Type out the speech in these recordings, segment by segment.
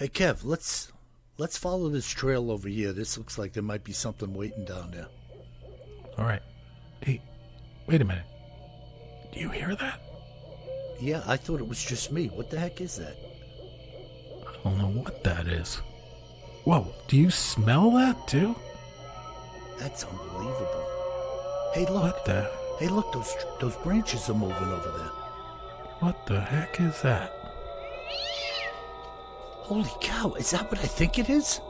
Hey Kev, let's follow this trail over here. This looks like there might be something waiting down there. All right. Hey, wait a minute. Do you hear that? Yeah, I thought it was just me. What the heck is that? I don't know what that is. Whoa, do you smell that too? That's unbelievable. Hey, look. What the? Hey, look, those branches are moving over there. What the heck is that? Holy cow, is that what I think it is?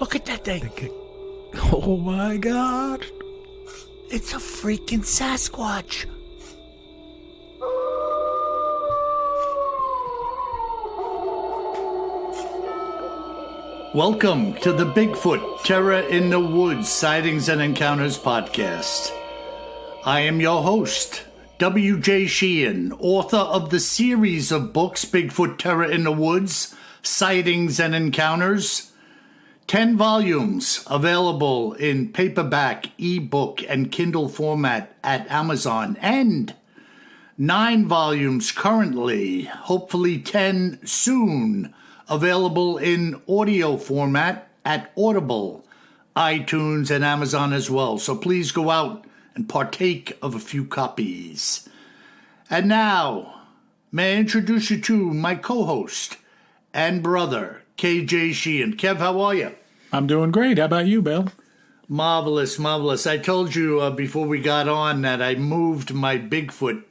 Look at that thing. Oh my God. It's a freaking Sasquatch. Welcome to the Bigfoot Terror in the Woods Sightings and Encounters podcast. I am your host, W.J. Sheehan, author of the series of books Bigfoot Terror in the Woods, Sightings and Encounters. 10 volumes available in paperback, ebook, and Kindle format at Amazon, and 9 volumes currently, hopefully 10 soon, available in audio format at Audible, iTunes, and Amazon as well. So please go out and partake of a few copies. And now, may I introduce you to my co-host and brother, KJ Sheehan. Kev, how are you? I'm doing great. How about you, Bill? Marvelous, marvelous. I told you before we got on that I moved my Bigfoot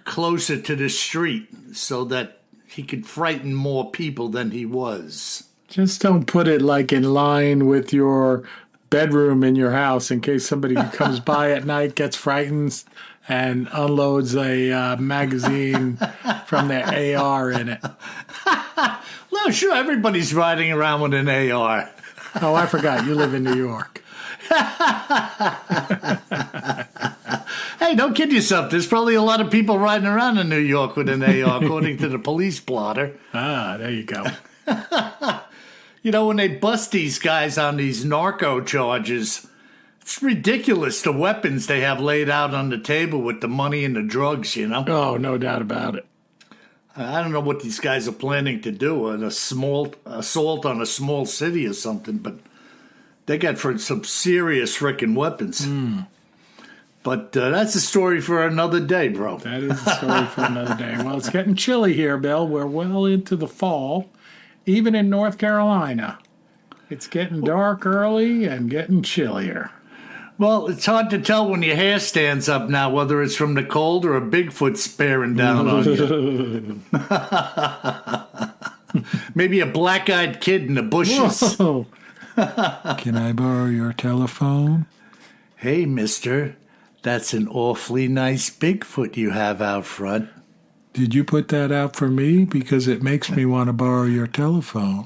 closer to the street so that he could frighten more people than he was. Just don't put it like in line with your bedroom in your house in case somebody comes by at night, gets frightened, and unloads a magazine from their AR in it. No, sure, everybody's riding around with an AR. Oh, I forgot. You live in New York. Hey, don't kid yourself. There's probably a lot of people riding around in New York with an AR, according to the police blotter. Ah, there you go. You know, when they bust these guys on these narco charges, it's ridiculous the weapons they have laid out on the table with the money and the drugs, you know? Oh, no doubt about it. I don't know what these guys are planning to do, a small assault on a small city or something, but they got for some serious frickin' weapons. But that's a story for another day, bro. That is a story for another day. Well, it's getting chilly here, Bill. We're well into the fall, even in North Carolina. It's getting dark early and getting chillier. Well, it's hard to tell when your hair stands up now whether it's from the cold or a Bigfoot's bearing down on you. Maybe a black-eyed kid in the bushes. Whoa. Can I borrow your telephone? Hey, mister, that's an awfully nice Bigfoot you have out front. Did you put that out for me? Because it makes me want to borrow your telephone.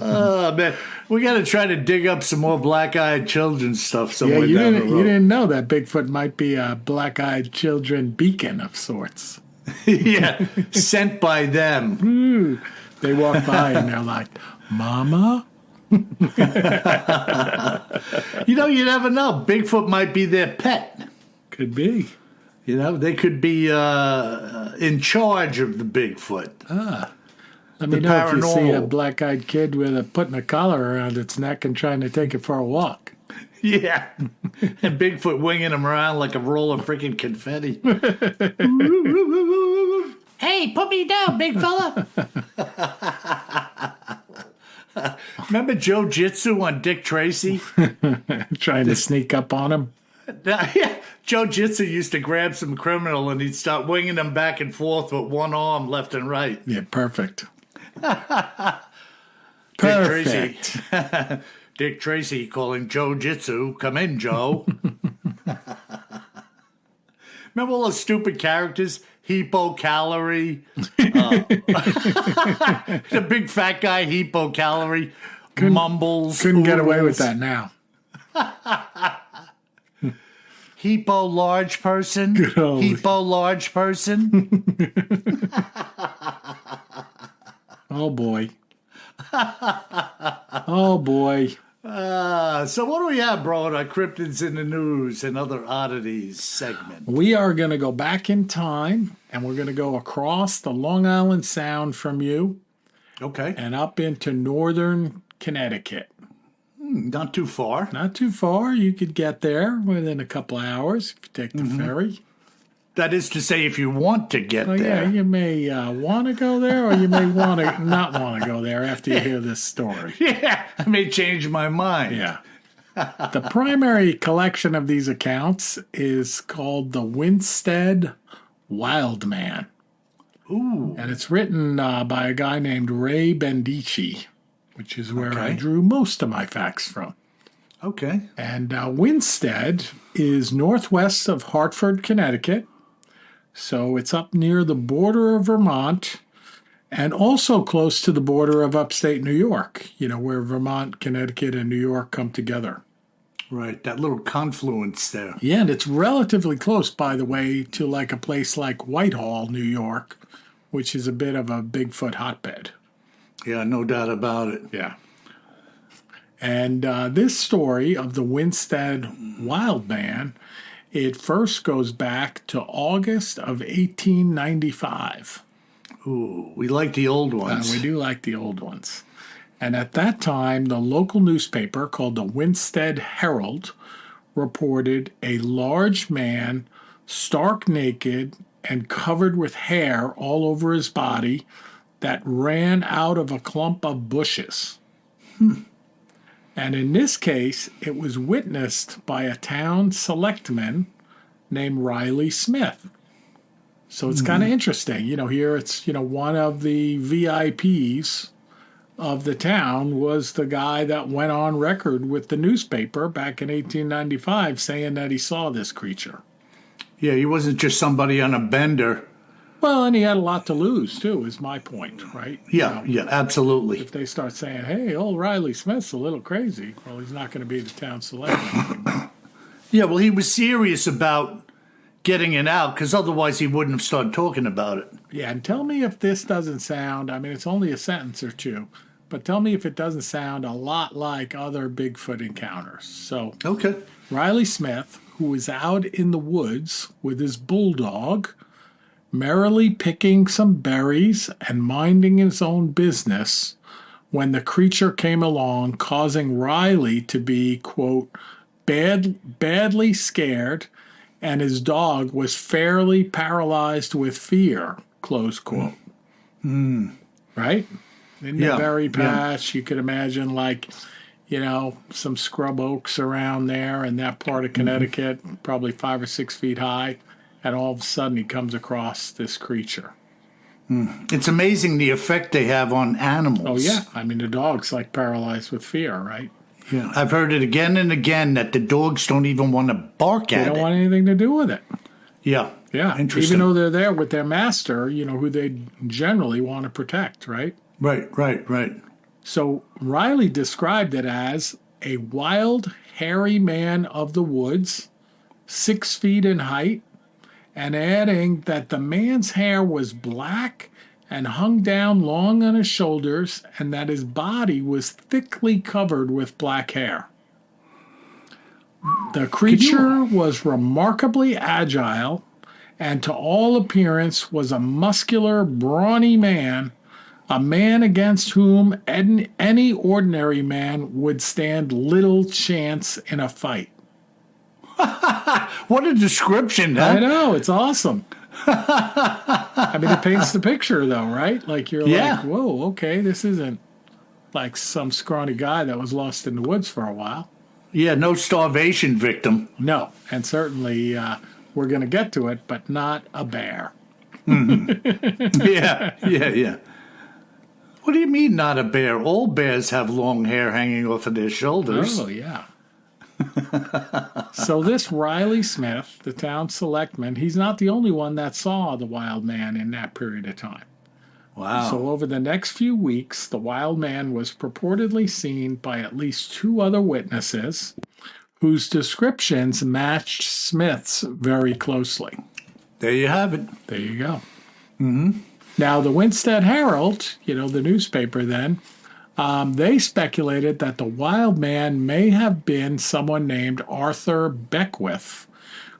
Oh, man. We got to try to dig up some more black-eyed children stuff somewhere Yeah, down the road. you didn't know that Bigfoot might be a black-eyed children beacon of sorts. Yeah, sent by them. They walk by and they're like, Mama? You know, you never know. Bigfoot might be their pet. Could be. You know, they could be in charge of the Bigfoot. Let me know if you see a paranormal. black-eyed kid putting a collar around its neck and trying to take it for a walk. Yeah. And Bigfoot winging him around like a roll of freaking confetti. Hey, put me down, big fella. Remember Joe Jitsu on Dick Tracy? Trying to sneak up on him. Yeah. Joe Jitsu used to grab some criminal and he'd start winging them back and forth with one arm left and right. Yeah, perfect. Dick Tracy. Dick Tracy calling Joe Jitsu. Come in, Joe. Remember all those stupid characters? Hepo Calorie. The big fat guy, Hepo Calorie. Mumbles. Couldn't get away oodles. with that now. Hepo large person. Holy. Hepo large person. Oh, boy. Oh, boy. So what do we have, bro, in our Cryptids in the News and Other Oddities segment? We are going to go back in time, and we're going to go across the Long Island Sound from you Okay. and up into northern Connecticut. Not too far. Not too far. You could get there within a couple of hours if you take the ferry. That is to say, if you want to get Oh, there. yeah, you may want to go there, or you may want to not want to go there after you hear this story. Yeah, I may change my mind. Yeah. The primary collection of these accounts is called the Winsted Wildman. Ooh. And it's written by a guy named Ray Bendici, which is where I Okay. drew most of my facts from. Okay. And Winsted is northwest of Hartford, Connecticut. So it's up near the border of Vermont and also close to the border of upstate New York, where Vermont, Connecticut, and New York come together. Right, that little confluence there. Yeah, and it's relatively close, by the way, to like a place like Whitehall, New York, which is a bit of a Bigfoot hotbed. Yeah, no doubt about it. Yeah. And this story of the Winsted Wildman, it first goes back to August of 1895. Ooh, we like the old ones. We do like the old ones. And at that time, the local newspaper called the Winsted Herald reported a large man, stark naked and covered with hair all over his body, that ran out of a clump of bushes. And in this case, it was witnessed by a town selectman named Riley Smith. So it's kind of interesting. Here it's, one of the VIPs of the town was the guy that went on record with the newspaper back in 1895 saying that he saw this creature. Yeah, he wasn't just somebody on a bender. Well, and he had a lot to lose, too, is my point, right? Yeah, yeah, absolutely. If they start saying, hey, old Riley Smith's a little crazy, well, he's not going to be the town selectman. Yeah, well, he was serious about getting it out, because otherwise he wouldn't have started talking about it. Yeah, and tell me if this doesn't sound, it's only a sentence or two, but tell me if it doesn't sound a lot like other Bigfoot encounters. So, Okay. Riley Smith, who was out in the woods with his bulldog, merrily picking some berries and minding his own business, when the creature came along, causing Riley to be, quote, badly scared, and his dog was fairly paralyzed with fear, close quote. Right? In the berry patch, you could imagine some scrub oaks around there in that part of Connecticut, probably 5 or 6 feet high, and all of a sudden he comes across this creature. It's amazing the effect they have on animals. Oh, yeah. The dog's like paralyzed with fear, right? Yeah. I've heard it again and again that the dogs don't even want to bark at They it. don't want anything to do with it. Yeah. Yeah. Interesting. Even though they're there with their master, who they generally want to protect, right? Right. So Riley described it as a wild, hairy man of the woods, 6 feet in height, and adding that the man's hair was black and hung down long on his shoulders, and that his body was thickly covered with black hair. The creature was remarkably agile, and to all appearance was a muscular, brawny man, a man against whom any ordinary man would stand little chance in a fight. What a description, huh? I know, it's awesome. It paints the picture, though, right? Like, you're Yeah. like, whoa, okay, this isn't like some scrawny guy that was lost in the woods for a while. Yeah, no starvation victim. No, and certainly we're going to get to it, but not a bear. Yeah. What do you mean not a bear? All bears have long hair hanging off of their shoulders. Oh, yeah. So this Riley Smith, the town selectman, he's not the only one that saw the wild man in that period of time. Wow. So over the next few weeks, the wild man was purportedly seen by at least 2 other witnesses whose descriptions matched Smith's very closely. There you have it. There you go. Now, the Winsted Herald, the newspaper then, They speculated that the wild man may have been someone named Arthur Beckwith,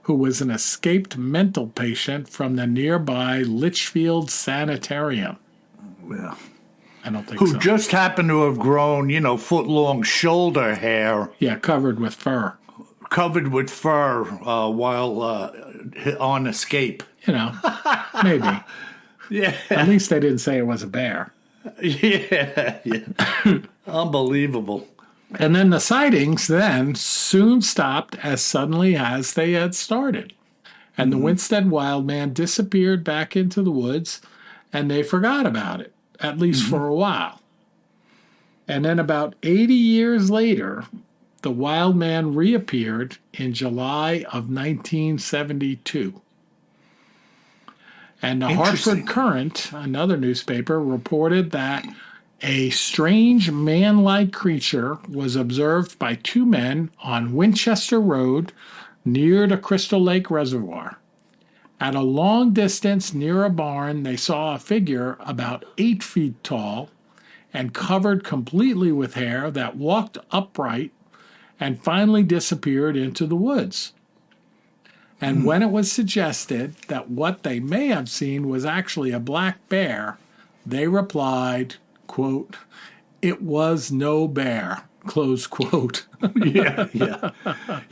who was an escaped mental patient from the nearby Litchfield Sanitarium. Well, I don't think who so. just happened to have grown, foot-long shoulder hair. Yeah, covered with fur. Covered with fur while on escape. Maybe. Yeah. At least they didn't say it was a bear. Yeah. Unbelievable. And then the sightings then soon stopped as suddenly as they had started. And the Winsted Wildman disappeared back into the woods, and they forgot about it, at least for a while. And then about 80 years later, the Wildman reappeared in July of 1972. And the Hartford Courant, another newspaper, reported that a strange man-like creature was observed by two men on Winchester Road near the Crystal Lake Reservoir. At a long distance near a barn, they saw a figure about 8 feet tall and covered completely with hair that walked upright and finally disappeared into the woods. And when it was suggested that what they may have seen was actually a black bear, they replied, quote, "It was no bear," close quote. Yeah.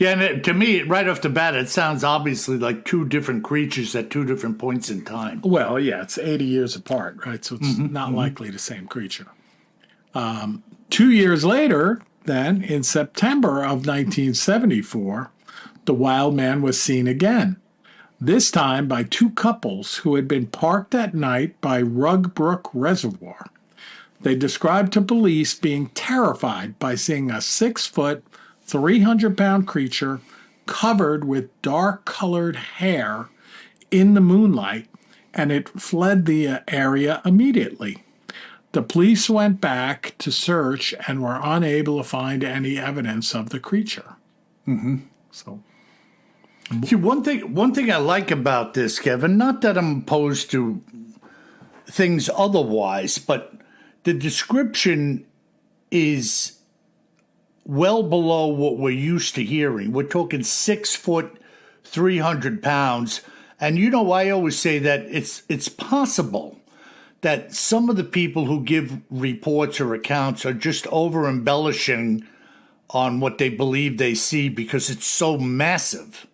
And to me, right off the bat, it sounds obviously like two different creatures at two different points in time. Well, yeah, it's 80 years apart, right? So it's not likely the same creature. 2 years later, then, in September of 1974, the wild man was seen again, this time by two couples who had been parked at night by Rug Brook Reservoir. They described to police being terrified by seeing a 6-foot, 300-pound creature covered with dark-colored hair in the moonlight, and it fled the area immediately. The police went back to search and were unable to find any evidence of the creature. So, see, one thing I like about this, Kevin, not that I'm opposed to things otherwise, but the description is well below what we're used to hearing. We're talking 6 foot, 300 pounds. And I always say that it's possible that some of the people who give reports or accounts are just over-embellishing on what they believe they see because it's so massive.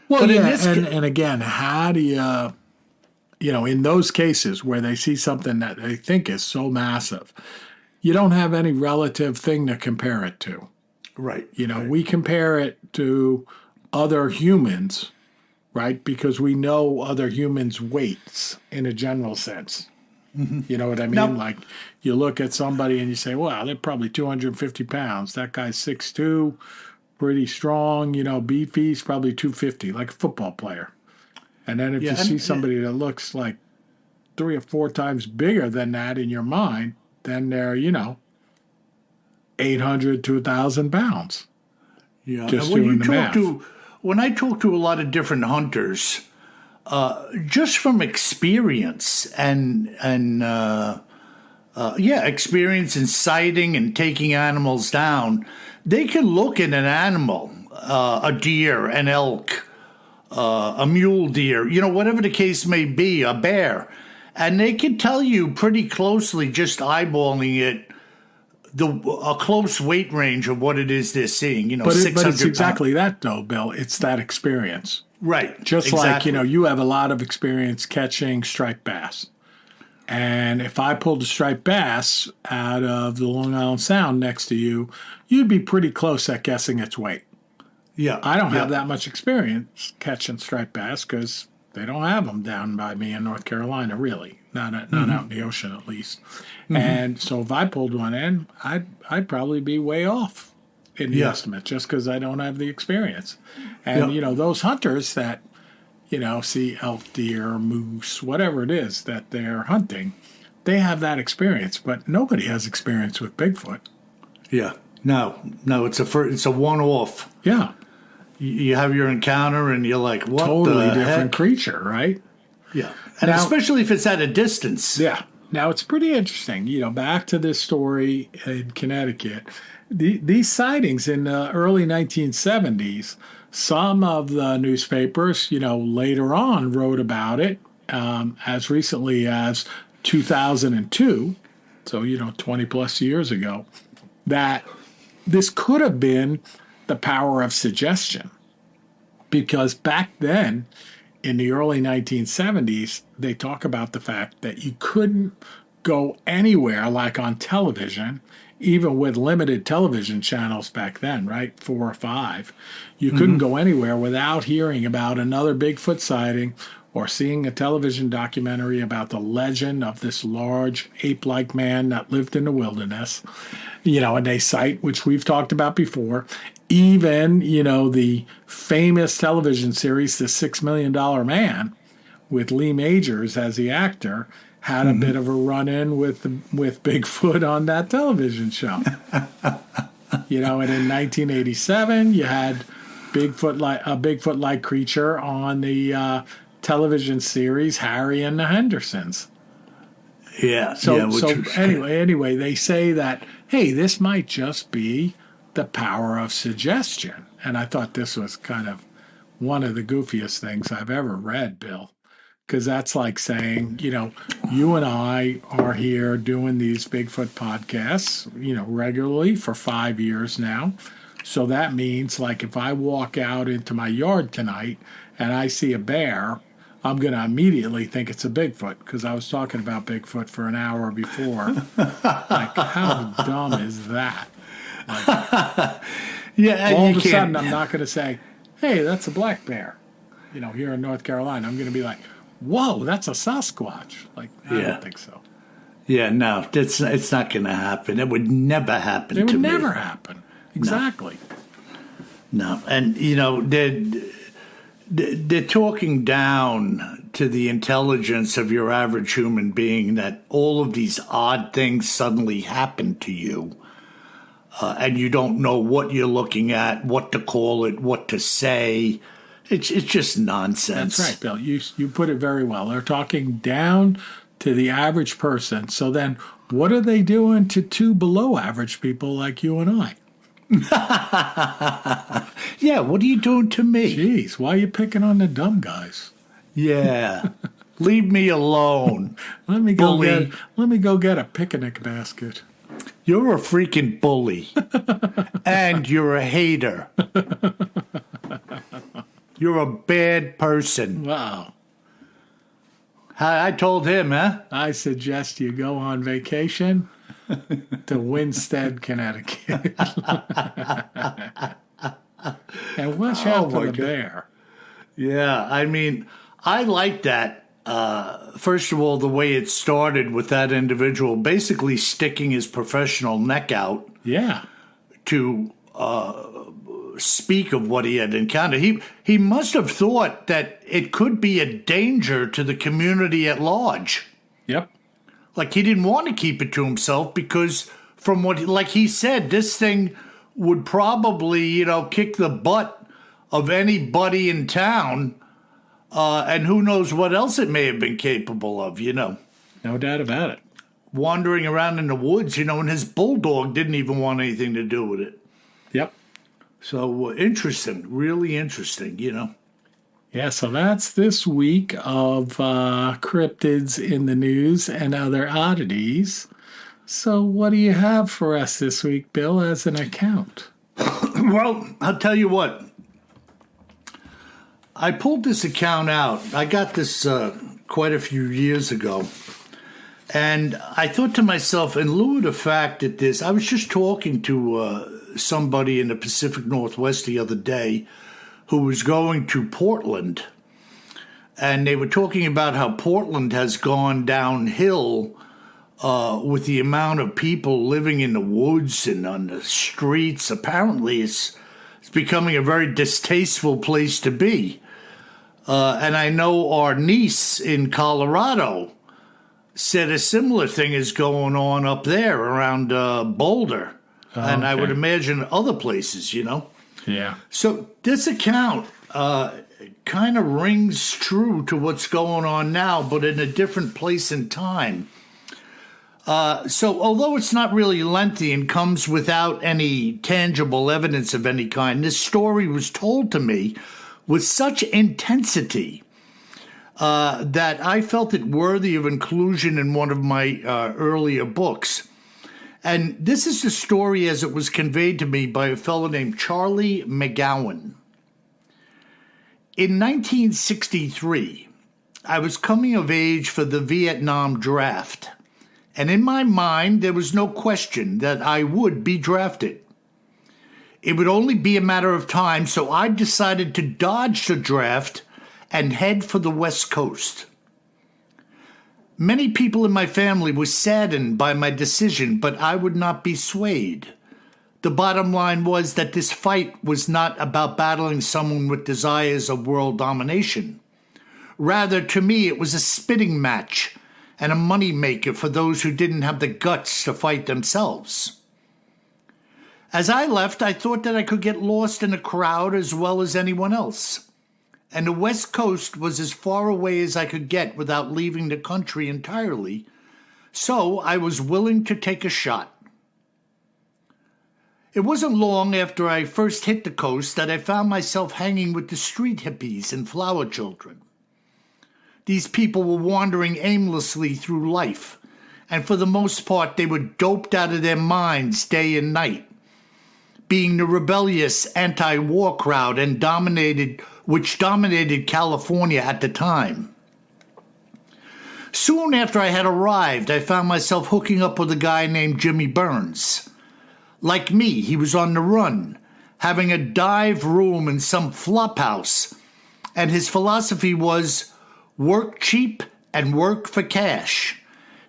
well, But in yeah, this and again, how do you, in those cases where they see something that they think is so massive, you don't have any relative thing to compare it to. Right. We compare it to other humans, right? Because we know other humans' weights in a general sense. You know what I mean? Now, like you look at somebody and you say, well, they're probably 250 pounds. That guy's 6'2", pretty strong, beefy, he's probably 250, like a football player. And then if you see somebody that looks like 3 or 4 times bigger than that in your mind, then they're, 800 to 1,000 pounds. Yeah. Just And doing the math. when I talk to a lot of different hunters, just from experience experience in sighting and taking animals down, they can look at an animal, a deer, an elk, a mule deer, whatever the case may be, a bear, and they can tell you pretty closely, just eyeballing it, a close weight range of what it is they're seeing. But 600 it's exactly that, though, Bill. It's that experience. Right. Just exactly. like, you have a lot of experience catching striped bass. And if I pulled a striped bass out of the Long Island Sound next to you, you'd be pretty close at guessing its weight. Yeah. I don't have that much experience catching striped bass because they don't have them down by me in North Carolina, really. Not out in the ocean, at least. And so if I pulled one in, I'd probably be way off in the estimate just because I don't have the experience. And, those hunters that, see elk, deer, moose, whatever it is that they're hunting, they have that experience. But nobody has experience with Bigfoot. Yeah. No, it's a one-off. Yeah. You have your encounter and you're like, what Totally the different heck? creature, right? Yeah. And Now, especially if it's at a distance. Yeah. Now, it's pretty interesting. Back to this story in Connecticut. These sightings in the early 1970s, some of the newspapers, later on wrote about it as recently as 2002, so, 20 plus years ago, that this could have been the power of suggestion. Because back then, in the early 1970s, they talk about the fact that you couldn't go anywhere like on television, even with limited television channels back then, right? 4 or 5. You couldn't go anywhere without hearing about another Bigfoot sighting or seeing a television documentary about the legend of this large ape-like man that lived in the wilderness. And they cite, which we've talked about before, even, the famous television series, The $6 Million Man, with Lee Majors as the actor, had a bit of a run-in with Bigfoot on that television show. And in 1987, you had a Bigfoot-like creature on the television series Harry and the Hendersons. Yeah. Anyway, they say that, hey, this might just be the power of suggestion. And I thought this was kind of one of the goofiest things I've ever read, Bill. Because that's like saying, you and I are here doing these Bigfoot podcasts, regularly for 5 years now. So that means, like, if I walk out into my yard tonight and I see a bear, I'm going to immediately think it's a Bigfoot because I was talking about Bigfoot for an hour before. Like, how dumb is that? Like, yeah, all of a sudden, I'm not going to say, hey, that's a black bear, here in North Carolina. I'm going to be like, whoa, that's a Sasquatch. Like, I don't think so. Yeah, no, it's not going to happen. It would never happen to me. It would never happen. Exactly. No. And, they're talking down to the intelligence of your average human being that all of these odd things suddenly happen to you. And you don't know what you're looking at, what to call it, what to say. It's just nonsense. That's right, Bill. You put it very well. They're talking down to the average person. So then what are they doing to 2 below average people like you and I? Yeah, what are you doing to me? Jeez, why are you picking on the dumb guys? Yeah. Leave me alone. Let me go get a picnic basket. You're a freaking bully. And you're a hater. You're a bad person. Wow. I told him, huh? I suggest you go on vacation to Winsted, Connecticut. And watch out for the bear. Yeah, I mean, I like that. First of all, the way it started with that individual basically sticking his professional neck out. Yeah. To speak of what he had encountered. He must have thought that it could be a danger to the community at large. Yep. Like, he didn't want to keep it to himself because from what, like he said, this thing would probably, kick the butt of anybody in town. And who knows what else it may have been capable of, No doubt about it. Wandering around in the woods, and his bulldog didn't even want anything to do with it. Yep. So interesting, really interesting, Yeah, so that's this week of cryptids in the news and other oddities. So what do you have for us this week, Bill, as an account? Well, I'll tell you what. I pulled this account out. I got this quite a few years ago. And I thought to myself, in lieu of the fact that I was just talking to somebody in the Pacific Northwest the other day who was going to Portland. And they were talking about how Portland has gone downhill with the amount of people living in the woods and on the streets. Apparently, it's becoming a very distasteful place to be. And I know our niece in Colorado said a similar thing is going on up there around Boulder. And I would imagine other places, Yeah. So this account kind of rings true to what's going on now, but in a different place and time. So although it's not really lengthy and comes without any tangible evidence of any kind, this story was told to me with such intensity that I felt it worthy of inclusion in one of my earlier books. And this is the story as it was conveyed to me by a fellow named Charlie McGowan. In 1963, I was coming of age for the Vietnam draft, and in my mind there was no question that I would be drafted. It would only be a matter of time, so I decided to dodge the draft and head for the West Coast. Many people in my family were saddened by my decision, but I would not be swayed. The bottom line was that this fight was not about battling someone with desires of world domination. Rather, to me, it was a spitting match and a money maker for those who didn't have the guts to fight themselves. As I left, I thought that I could get lost in a crowd as well as anyone else. And the West Coast was as far away as I could get without leaving the country entirely, so I was willing to take a shot. It wasn't long after I first hit the coast that I found myself hanging with the street hippies and flower children. These people were wandering aimlessly through life, and for the most part they were doped out of their minds day and night, being the rebellious anti-war crowd which dominated California at the time. Soon after I had arrived, I found myself hooking up with a guy named Jimmy Burns. Like me, he was on the run, having a dive room in some flop house, and his philosophy was work cheap and work for cash.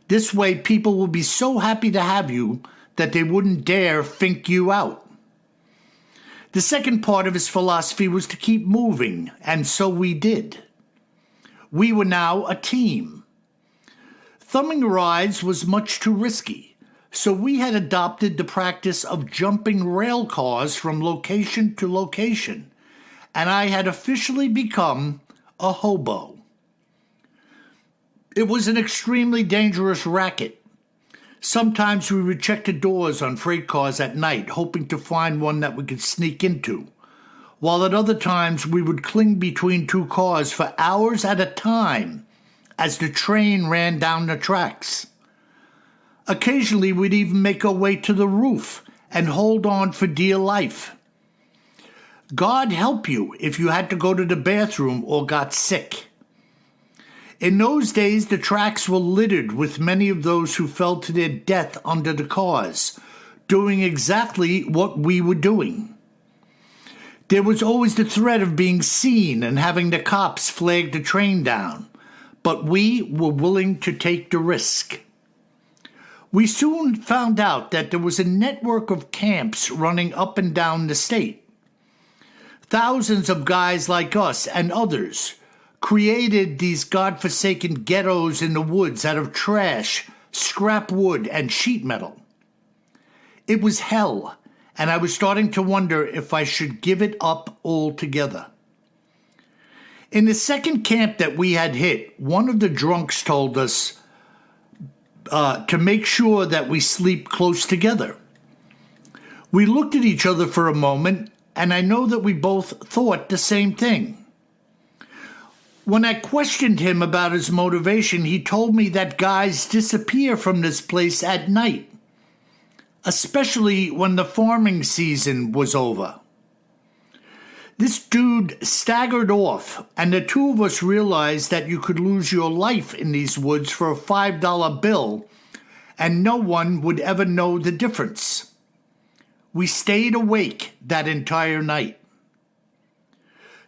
This way people will be so happy to have you that they wouldn't dare think you out. The second part of his philosophy was to keep moving, and so we did. We were now a team. Thumbing rides was much too risky, so we had adopted the practice of jumping rail cars from location to location, and I had officially become a hobo. It was an extremely dangerous racket. Sometimes we would check the doors on freight cars at night, hoping to find one that we could sneak into, while at other times we would cling between two cars for hours at a time as the train ran down the tracks. Occasionally we'd even make our way to the roof and hold on for dear life. God help you if you had to go to the bathroom or got sick. In those days, the tracks were littered with many of those who fell to their death under the cars, doing exactly what we were doing. There was always the threat of being seen and having the cops flag the train down, but we were willing to take the risk. We soon found out that there was a network of camps running up and down the state. Thousands of guys like us and others created these godforsaken ghettos in the woods out of trash, scrap wood, and sheet metal. It was hell, and I was starting to wonder if I should give it up altogether. In the second camp that we had hit, one of the drunks told us to make sure that we sleep close together. We looked at each other for a moment, and I know that we both thought the same thing. When I questioned him about his motivation, he told me that guys disappear from this place at night, especially when the farming season was over. This dude staggered off, and the two of us realized that you could lose your life in these woods for a $5 bill, and no one would ever know the difference. We stayed awake that entire night.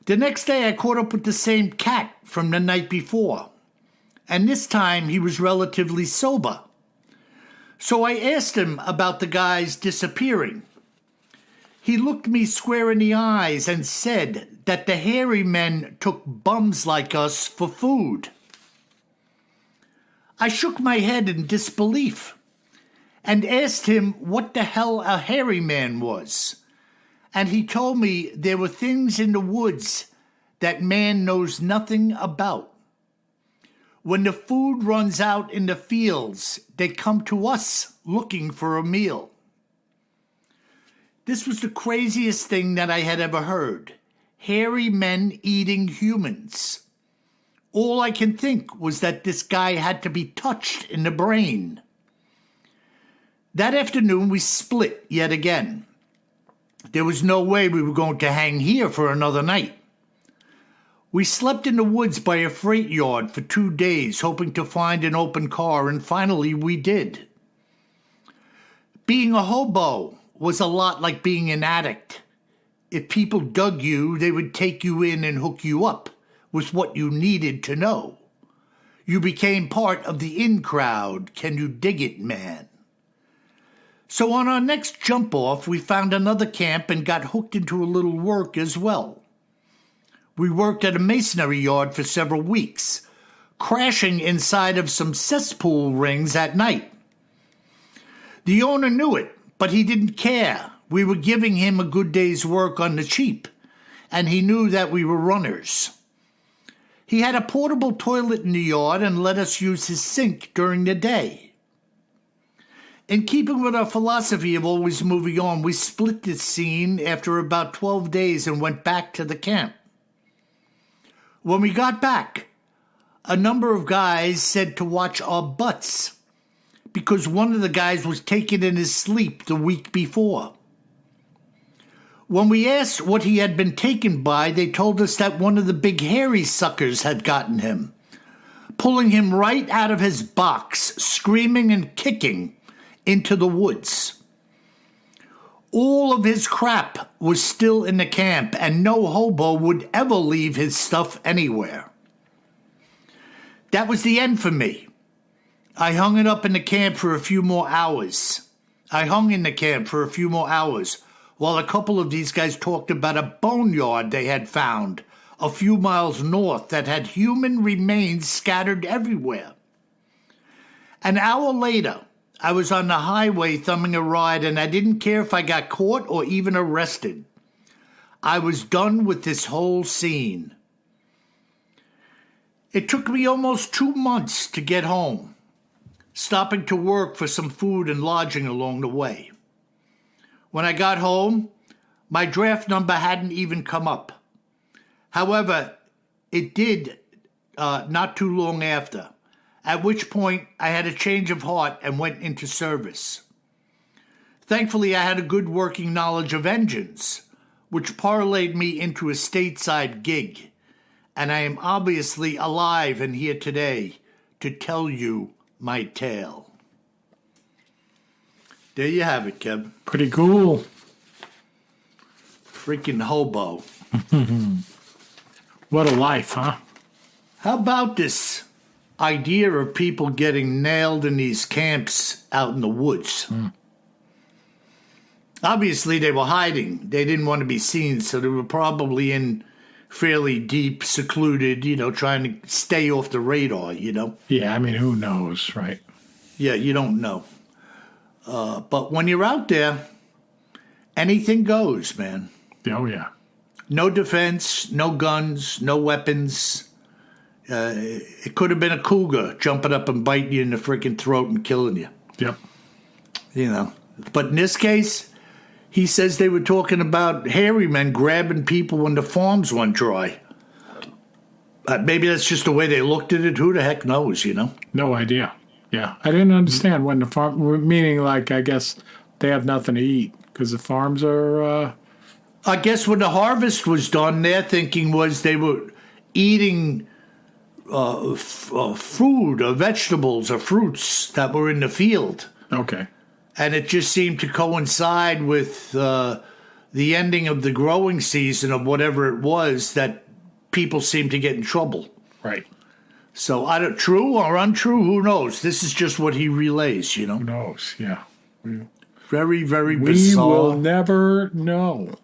The next day I caught up with the same cat from the night before, and this time he was relatively sober. So I asked him about the guys disappearing. He looked me square in the eyes and said that the hairy men took bums like us for food. I shook my head in disbelief and asked him what the hell a hairy man was. And he told me there were things in the woods that man knows nothing about. When the food runs out in the fields, they come to us looking for a meal. This was the craziest thing that I had ever heard. Hairy men eating humans. All I can think was that this guy had to be touched in the brain. That afternoon, we split yet again. There was no way we were going to hang here for another night. We slept in the woods by a freight yard for 2 days, hoping to find an open car, and finally we did. Being a hobo was a lot like being an addict. If people dug you, they would take you in and hook you up with what you needed to know. You became part of the in crowd. Can you dig it, man? So on our next jump off, we found another camp and got hooked into a little work as well. We worked at a masonry yard for several weeks, crashing inside of some cesspool rings at night. The owner knew it, but he didn't care. We were giving him a good day's work on the cheap, and he knew that we were runners. He had a portable toilet in the yard and let us use his sink during the day. In keeping with our philosophy of always moving on, we split this scene after about 12 days and went back to the camp. When we got back, a number of guys said to watch our butts because one of the guys was taken in his sleep the week before. When we asked what he had been taken by, they told us that one of the big hairy suckers had gotten him, pulling him right out of his box, screaming and kicking into the woods. All of his crap was still in the camp, and no hobo would ever leave his stuff anywhere. That was the end for me. I hung in the camp for a few more hours while a couple of these guys talked about a boneyard they had found a few miles north that had human remains scattered everywhere. An hour later, I was on the highway thumbing a ride, and I didn't care if I got caught or even arrested. I was done with this whole scene. It took me almost 2 months to get home, stopping to work for some food and lodging along the way. When I got home, my draft number hadn't even come up. However, it did not too long after, at which point I had a change of heart and went into service. Thankfully, I had a good working knowledge of engines, which parlayed me into a stateside gig, and I am obviously alive and here today to tell you my tale. There you have it, Kev. Pretty cool. Freaking hobo. What a life, huh? How about this idea of people getting nailed in these camps out in the woods? Obviously, they were hiding. They didn't want to be seen, so they were probably in fairly deep, secluded, trying to stay off the radar, Yeah, I mean, who knows, right? Yeah, you don't know. But when you're out there, anything goes, man. Oh, yeah. No defense, no guns, no weapons. It could have been a cougar jumping up and biting you in the freaking throat and killing you. Yep. But in this case, he says they were talking about hairy men grabbing people when the farms went dry. Maybe that's just the way they looked at it. Who the heck knows, No idea. Yeah. I didn't understand when the farm, meaning like, I guess they have nothing to eat because the farms are... I guess when the harvest was done, their thinking was they were eating food or vegetables or fruits that were in the field. Okay. And it just seemed to coincide with the ending of the growing season of whatever it was that people seemed to get in trouble. Right. So, true or untrue, who knows? This is just what he relays, Who knows, yeah. Very, very bizarre. We will never know.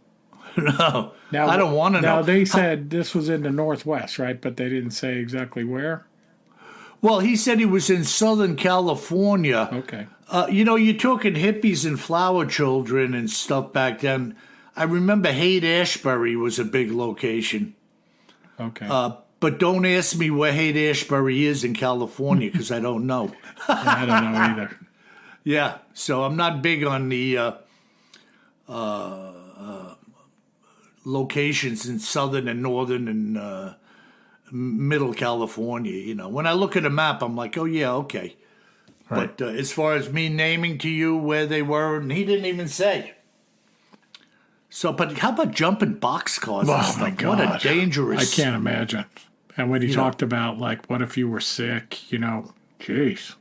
No, now, I don't want to know. Now, they said this was in the Northwest, right? But they didn't say exactly where? Well, he said he was in Southern California. Okay. You're talking hippies and flower children and stuff back then. I remember Haight-Ashbury was a big location. Okay. But don't ask me where Haight-Ashbury is in California because I don't know. I don't know either. Yeah, so I'm not big on the locations in southern and northern and middle California. You know, when I look at a map, I'm like, oh yeah, okay. Right. But as far as me naming to you where they were, and he didn't even say. So, but how about jumping boxcars? Oh my God! What a dangerous! I can't imagine. And when he talked about like, what if you were sick? You know, jeez.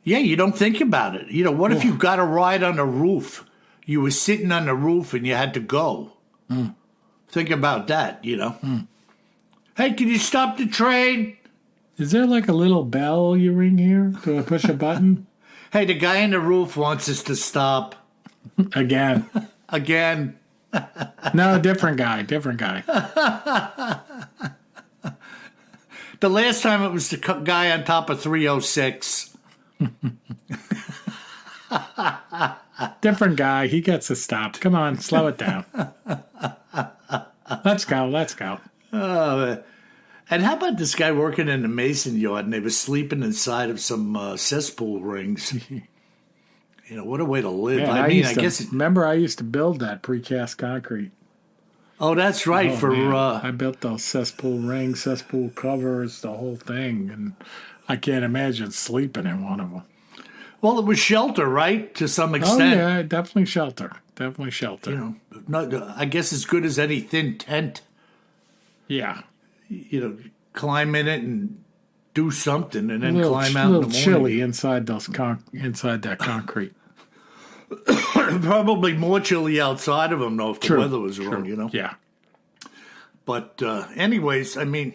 Yeah, you don't think about it. You know, what if you got a ride on a roof? You were sitting on the roof and you had to go. Think about that, you know. Hey, can you stop the train? Is there like a little bell you ring here? Do I push a button? Hey, the guy on the roof wants us to stop. Again. Again. No, different guy. The last time it was the guy on top of 306. Different guy. He gets a stop. Come on, slow it down. Let's go. And how about this guy working in the mason yard and they were sleeping inside of some cesspool rings? You know, what a way to live. Man, I guess. Remember, I used to build that precast concrete. Oh, that's right. I built those cesspool rings, cesspool covers, the whole thing, and I can't imagine sleeping in one of them. Well, it was shelter, right? To some extent. Oh yeah, definitely shelter. You know, I guess as good as any thin tent. Yeah. You know, climb in it and do something, and then climb out in the morning. A little chilly inside that concrete. Probably more chilly outside of them, though, if the weather was wrong, you know? Yeah. But anyways, I mean,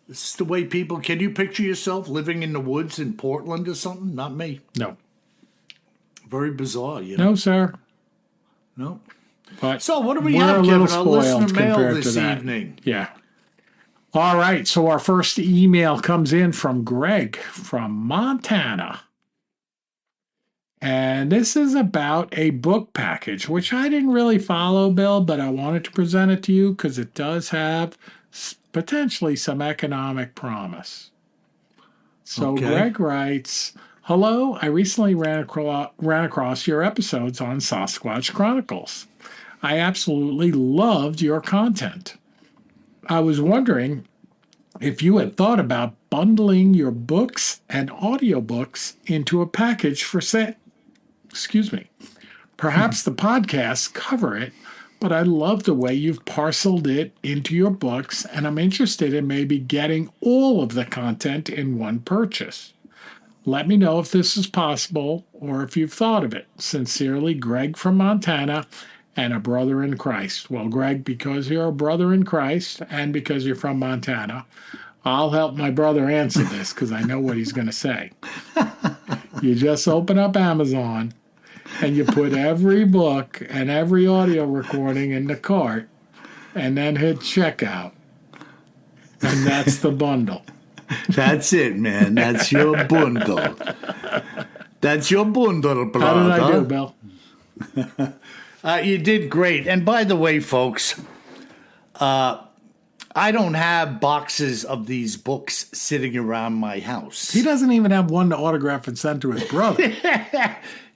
this is the way people... Can you picture yourself living in the woods in Portland or something? Not me. No. Very bizarre, you know? No, sir. No. But so what do we have, Kevin? Our listener mail this evening. Yeah. All right, so our first email comes in from Greg from Montana. And this is about a book package, which I didn't really follow, Bill, but I wanted to present it to you because it does have potentially some economic promise. So Greg writes, hello, I recently ran across your episodes on Sasquatch Chronicles. I absolutely loved your content. I was wondering if you had thought about bundling your books and audiobooks into a package for sale. Excuse me. Perhaps the podcasts cover it, but I love the way you've parceled it into your books, and I'm interested in maybe getting all of the content in one purchase. Let me know if this is possible or if you've thought of it. Sincerely, Greg from Montana, and a brother in Christ. Well, Greg, because you're a brother in Christ and because you're from Montana, I'll help my brother answer this because I know what he's going to say. You just open up Amazon and you put every book and every audio recording in the cart and then hit checkout. And that's the bundle. That's it, man. That's your bundle. That's your bundle, brother. How did I do, Bill? You did great. And by the way, folks, I don't have boxes of these books sitting around my house. He doesn't even have one to autograph and send to his brother.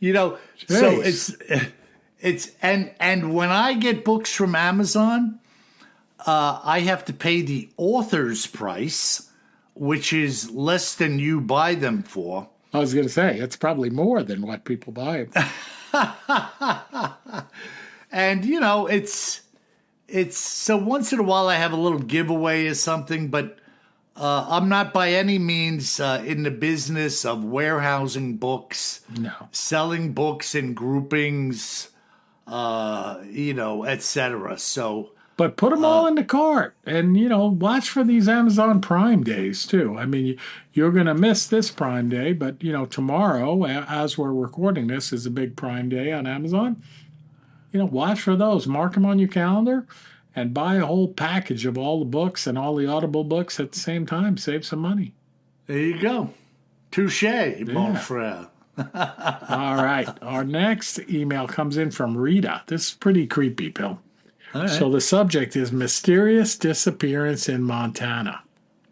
You know, jeez. So it's and when I get books from Amazon, I have to pay the author's price, which is less than you buy them for. I was going to say, it's probably more than what people buy them. And, you know, it's so once in a while I have a little giveaway or something, but I'm not by any means in the business of warehousing books, selling books in groupings, you know, etc. So, but put them all in the cart and, you know, watch for these Amazon Prime days, too. I mean, you're going to miss this Prime Day, but, you know, tomorrow, as we're recording this, is a big Prime Day on Amazon. You know, watch for those. Mark them on your calendar and buy a whole package of all the books and all the Audible books at the same time. Save some money. There you go. Touché, mon frère. All right. Our next email comes in from Rita. This is pretty creepy, Bill. All right. So the subject is mysterious disappearance in Montana.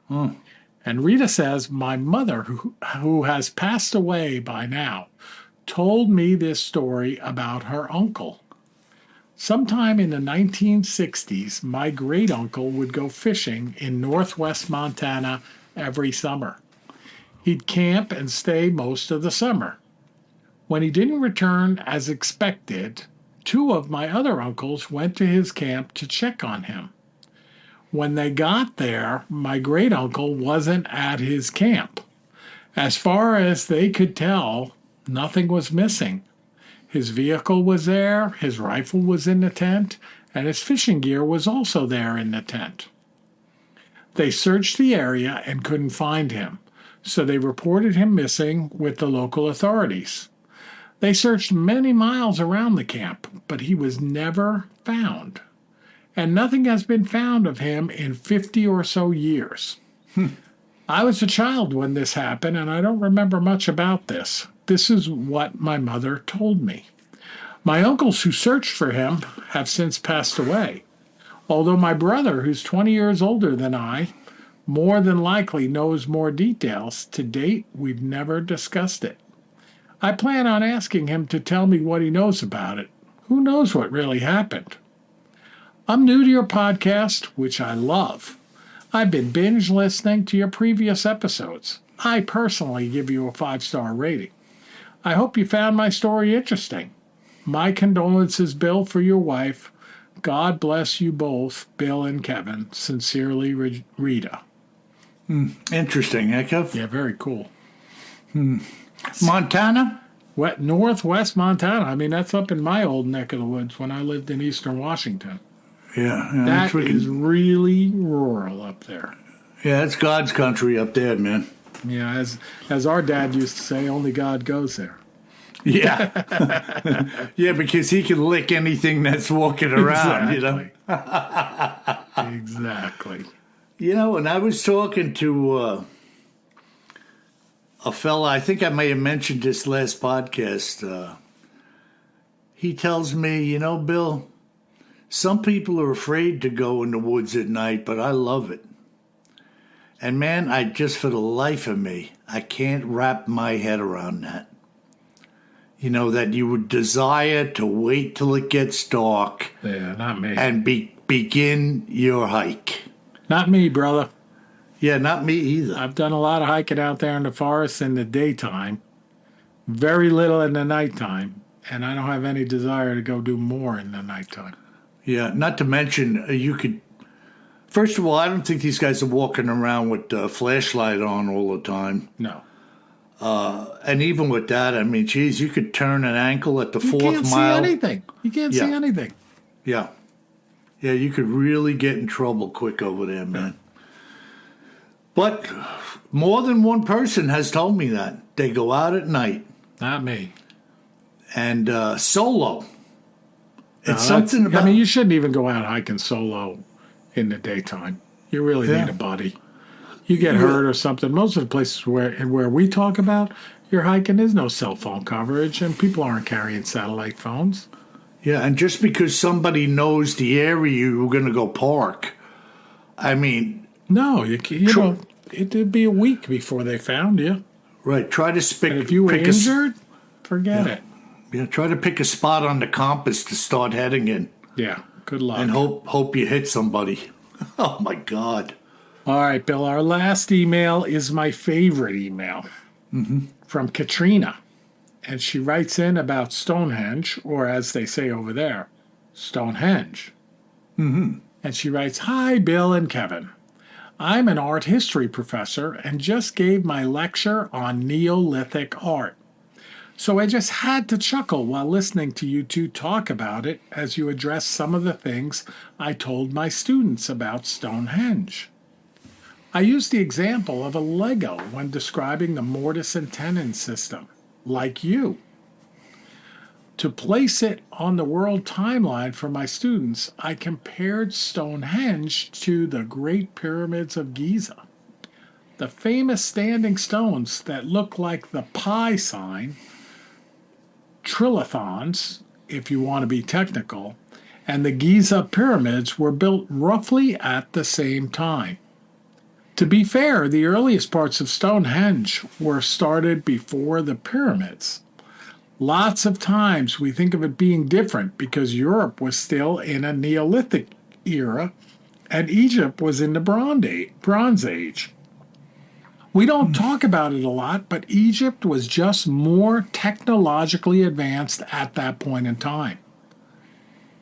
And Rita says, my mother, who has passed away by now, told me this story about her uncle. Sometime in the 1960s, my great uncle would go fishing in northwest Montana every summer. He'd camp and stay most of the summer. When he didn't return as expected, two of my other uncles went to his camp to check on him. When they got there, my great uncle wasn't at his camp. As far as they could tell, nothing was missing. His vehicle was there, his rifle was in the tent, and his fishing gear was also there in the tent. They searched the area and couldn't find him, so they reported him missing with the local authorities. They searched many miles around the camp, but he was never found. And nothing has been found of him in 50 or so years. I was a child when this happened, and I don't remember much about this. This is what my mother told me. My uncles who searched for him have since passed away, although my brother, who's 20 years older than I, more than likely knows more details. To date, we've never discussed it. I plan on asking him to tell me what he knows about it. Who knows what really happened? I'm new to your podcast, which I love. I've been binge listening to your previous episodes. I personally give you a 5-star rating. I hope you found my story interesting. My condolences, Bill, for your wife. God bless you both, Bill and Kevin. Sincerely, Rita. Interesting, Kev? Yeah, very cool. Montana? Northwest Montana. I mean, that's up in my old neck of the woods when I lived in eastern Washington. Yeah. That is really rural up there. Yeah, it's God's country up there, man. Yeah, as our dad used to say, only God goes there. Yeah. Yeah, because he can lick anything that's walking around, Exactly. Exactly. You know, and I was talking to a fella, I think I may have mentioned this last podcast. He tells me, you know, Bill, some people are afraid to go in the woods at night, but I love it. And man, I just, for the life of me, I can't wrap my head around that. You know, that you would desire to wait till it gets dark. Yeah, not me. And begin your hike. Not me, brother. Yeah, not me either. I've done a lot of hiking out there in the forest in the daytime. Very little in the nighttime. And I don't have any desire to go do more in the nighttime. Yeah, not to mention, you could... First of all, I don't think these guys are walking around with a flashlight on all the time. No. And even with that, I mean, geez, you could turn an ankle at the fourth mile. You can't see anything. You can't see anything. Yeah. Yeah, you could really get in trouble quick over there, man. But more than one person has told me that. They go out at night. Not me. And solo. No, It's something about... I mean, you shouldn't even go out hiking solo in the daytime. You really need a buddy. You get hurt or something. Most of the places where we talk about you're hiking, there's no cell phone coverage, and people aren't carrying satellite phones. Yeah, and just because somebody knows the area you're going to go park, I mean... No, you know, it'd be a week before they found you. Right, try to pick... And if you were injured, forget it. Yeah, try to pick a spot on the compass to start heading in. Yeah, good luck. And hope you hit somebody. Oh, my God. All right, Bill, our last email is my favorite email from Katrina. And she writes in about Stonehenge, or as they say over there, Stonehenge. And she writes, Hi, Bill and Kevin. I'm an art history professor and just gave my lecture on Neolithic art. So I just had to chuckle while listening to you two talk about it as you address some of the things I told my students about Stonehenge. I used the example of a Lego when describing the mortise and tenon system, like you. To place it on the world timeline for my students, I compared Stonehenge to the Great Pyramids of Giza. The famous standing stones that look like the pi sign, trilithons, if you want to be technical, and the Giza pyramids were built roughly at the same time. To be fair, the earliest parts of Stonehenge were started before the pyramids. Lots of times we think of it being different because Europe was still in a Neolithic era and Egypt was in the Bronze Age. We don't talk about it a lot, but Egypt was just more technologically advanced at that point in time.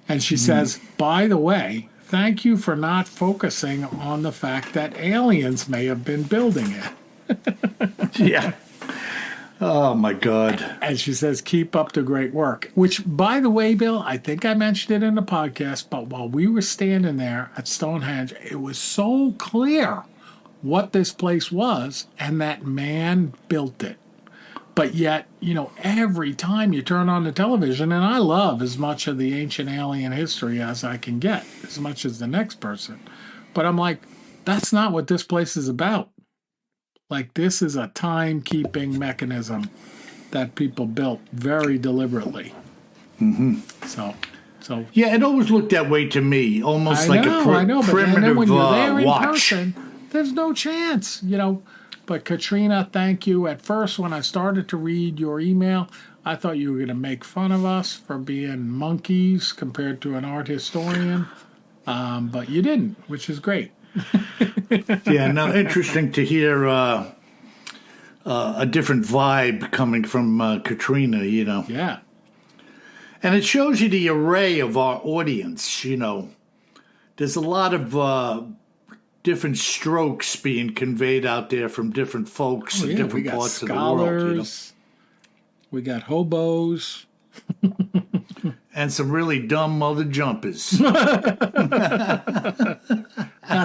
And she says, by the way, thank you for not focusing on the fact that aliens may have been building it. Yeah. Oh, my God. And she says, keep up the great work. Which, by the way, Bill, I think I mentioned it in the podcast, but while we were standing there at Stonehenge, it was so clear what this place was and that man built it. But yet, every time you turn on the television, and I love as much of the ancient alien history as I can get, as much as the next person, but I'm like, that's not what this place is about. Like, this is a timekeeping mechanism that people built very deliberately. Mm-hmm. So yeah, it always looked that way to me, almost like a primitive but then when you're there in watch. person, there's no chance, But Katrina, thank you. At first, when I started to read your email, I thought you were going to make fun of us for being monkeys compared to an art historian, but you didn't, which is great. Yeah, no, interesting to hear a different vibe coming from Katrina, Yeah. And it shows you the array of our audience, There's a lot of different strokes being conveyed out there from different folks in different parts of the world. We got hobos. And some really dumb mother jumpers. Not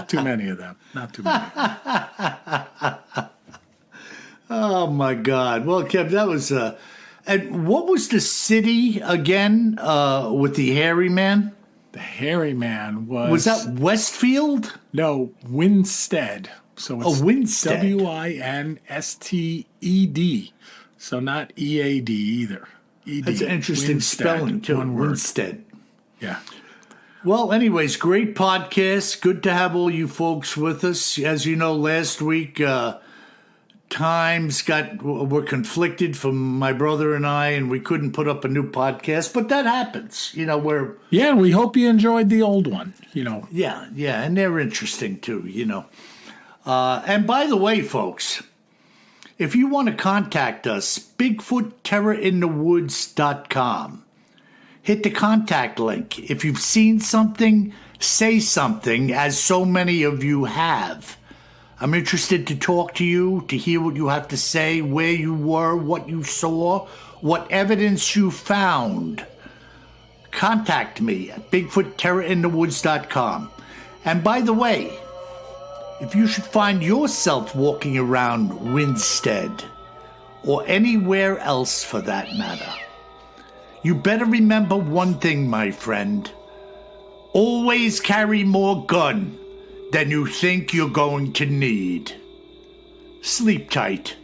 too many of them. Not too many. Oh, my God. Well, Kev, that was... and what was the city again with the hairy man? The hairy man was... Was that Westfield? No, Winsted. So it's Winsted. Winsted. So not EAD either. ED. That's an interesting Winsted. spelling, too. One word. Winstead. Yeah. Well, anyways, great podcast. Good to have all you folks with us. As you know, last week, times were conflicted for my brother and I, and we couldn't put up a new podcast, but that happens. Yeah, we hope you enjoyed the old one, Yeah, and they're interesting too, And by the way, folks, if you want to contact us, BigfootTerrorInTheWoods.com. Hit the contact link. If you've seen something, say something, as so many of you have. I'm interested to talk to you, to hear what you have to say, where you were, what you saw, what evidence you found. Contact me at BigfootTerrorInTheWoods.com. And by the way, if you should find yourself walking around Winsted, or anywhere else for that matter, you better remember one thing, my friend. Always carry more gun than you think you're going to need. Sleep tight.